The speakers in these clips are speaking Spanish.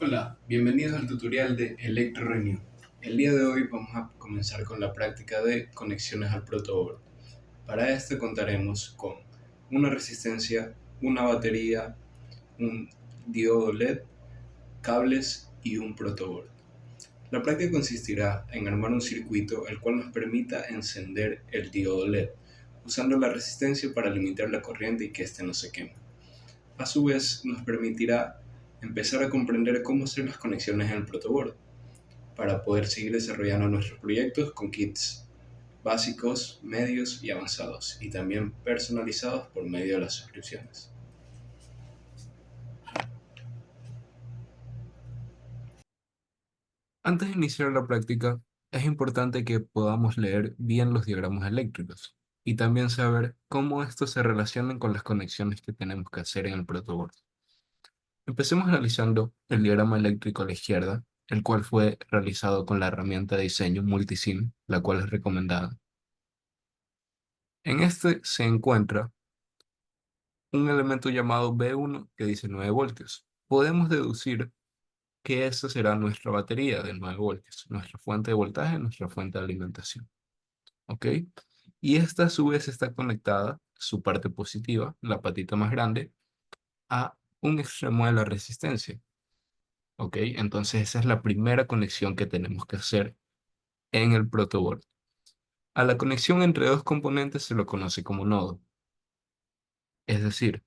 Hola, bienvenidos al tutorial de ElectroRenew. El día de hoy vamos a comenzar con la práctica de conexiones al protoboard. Para esto contaremos con una resistencia, una batería, un diodo LED, cables y un protoboard. La práctica consistirá en armar un circuito el cual nos permita encender el diodo LED, usando la resistencia para limitar la corriente y que éste no se queme. A su vez, nos permitirá empezar a comprender cómo hacer las conexiones en el protoboard, para poder seguir desarrollando nuestros proyectos con kits básicos, medios y avanzados, y también personalizados por medio de las suscripciones. Antes de iniciar la práctica, es importante que podamos leer bien los diagramas eléctricos y también saber cómo estos se relacionan con las conexiones que tenemos que hacer en el protoboard. Empecemos analizando el diagrama eléctrico a la izquierda, el cual fue realizado con la herramienta de diseño Multisim, la cual es recomendada. En este se encuentra un elemento llamado B1 que dice 9 voltios. Podemos deducir que esta será nuestra batería de 9 voltios, nuestra fuente de voltaje, nuestra fuente de alimentación. ¿Ok? Y esta a su vez está conectada, su parte positiva, la patita más grande, a un extremo de la resistencia. ¿Ok? Entonces esa es la primera conexión que tenemos que hacer en el protoboard. A la conexión entre dos componentes se lo conoce como nodo. Es decir,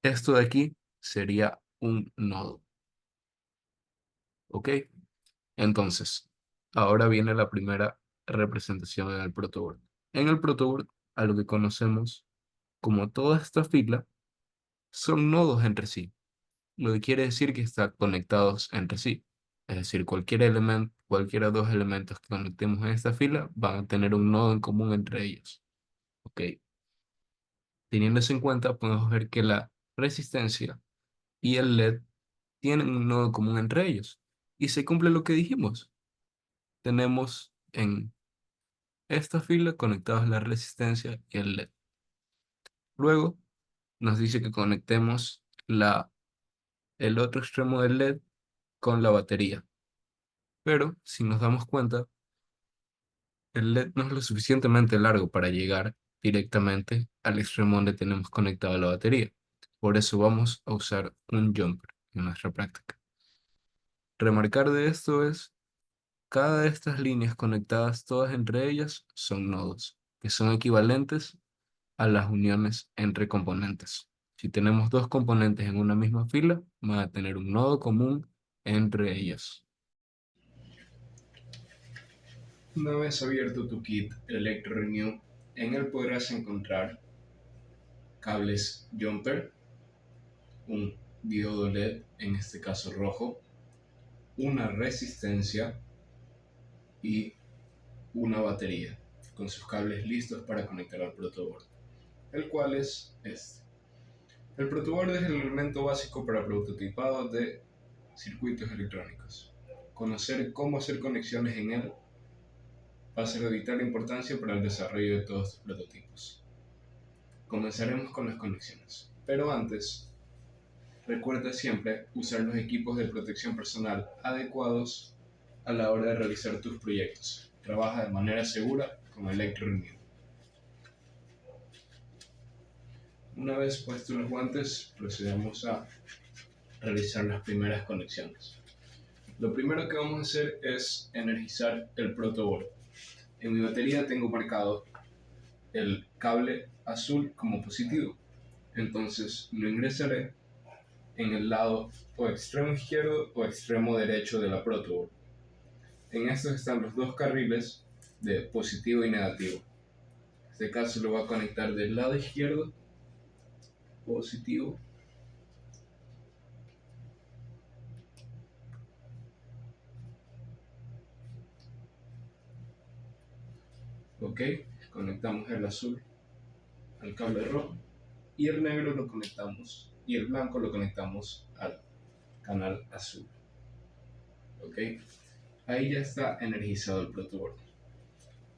esto de aquí sería un nodo. ¿Ok? Entonces, ahora viene la primera representación en el protoboard. En el protoboard, a lo que conocemos como toda esta fila, son nodos entre sí, lo que quiere decir que están conectados entre sí. Es decir, cualquier elemento, cualquiera de dos elementos que conectemos en esta fila van a tener un nodo en común entre ellos. Ok. Teniendo eso en cuenta, podemos ver que la resistencia y el LED tienen un nodo común entre ellos. Y se cumple lo que dijimos. Tenemos en esta fila conectados la resistencia y el LED. Luego nos dice que conectemos el otro extremo del LED con la batería. Pero si nos damos cuenta, el LED no es lo suficientemente largo para llegar directamente al extremo donde tenemos conectada la batería. Por eso vamos a usar un jumper en nuestra práctica. Remarcar de esto es, cada de estas líneas conectadas todas entre ellas son nodos, que son equivalentes a las uniones entre componentes. Si tenemos dos componentes en una misma fila, van a tener un nodo común entre ellos. Una vez abierto tu kit ElectroRenew, en él podrás encontrar cables jumper, un diodo LED, en este caso rojo, una resistencia y una batería, con sus cables listos para conectar al protoboard, el cual es este. El protoboard es el elemento básico para prototipado de circuitos electrónicos. Conocer cómo hacer conexiones en él va a ser de vital importancia para el desarrollo de todos estos prototipos. Comenzaremos con las conexiones, pero antes, recuerda siempre usar los equipos de protección personal adecuados a la hora de realizar tus proyectos. Trabaja de manera segura con ElectroRenew. Una vez puestos los guantes, procedamos a realizar las primeras conexiones. Lo primero que vamos a hacer es energizar el protoboard. En mi batería tengo marcado el cable azul como positivo, entonces lo ingresaré en el lado o extremo izquierdo o extremo derecho de la protoboard. En estos están los dos carriles de positivo y negativo. En este caso lo voy a conectar del lado izquierdo, positivo, ok, conectamos el azul al cable rojo y el negro lo conectamos y el blanco lo conectamos al canal azul, ok. Ahí ya está energizado el protoboard.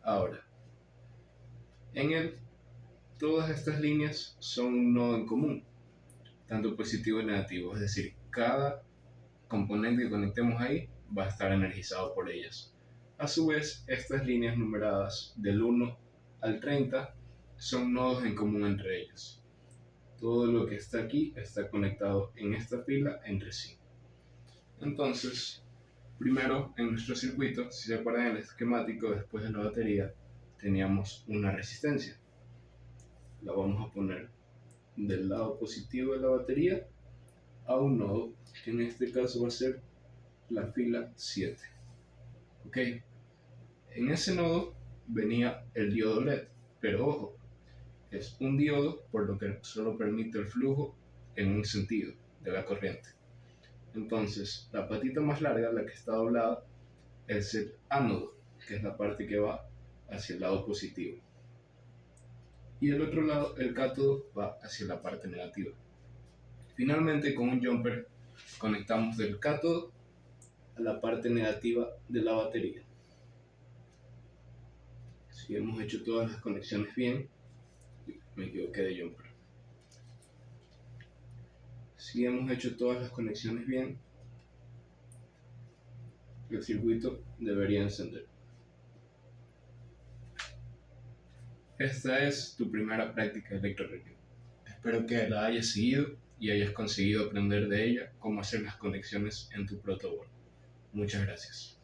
Ahora, en él, todas estas líneas son un nodo en común, tanto positivo y negativo, es decir, cada componente que conectemos ahí va a estar energizado por ellas. A su vez, estas líneas numeradas del 1 al 30 son nodos en común entre ellos. Todo lo que está aquí está conectado en esta fila entre sí. Entonces, primero en nuestro circuito, si se acuerdan el esquemático, después de la batería teníamos una resistencia. La vamos a poner del lado positivo de la batería a un nodo, que en este caso va a ser la fila 7. ¿Ok? En ese nodo venía el diodo LED, pero ojo, es un diodo por lo que solo permite el flujo en un sentido de la corriente. Entonces, la patita más larga, la que está doblada, es el ánodo, que es la parte que va hacia el lado positivo. Y el otro lado, el cátodo, va hacia la parte negativa. Finalmente, con un jumper conectamos del cátodo a la parte negativa de la batería. Si hemos hecho todas las conexiones bien, me equivoqué de jumper. Si hemos hecho todas las conexiones bien, el circuito debería encender. Esta es tu primera práctica de electroreview. Espero que la hayas seguido y hayas conseguido aprender de ella cómo hacer las conexiones en tu protoboard. Muchas gracias.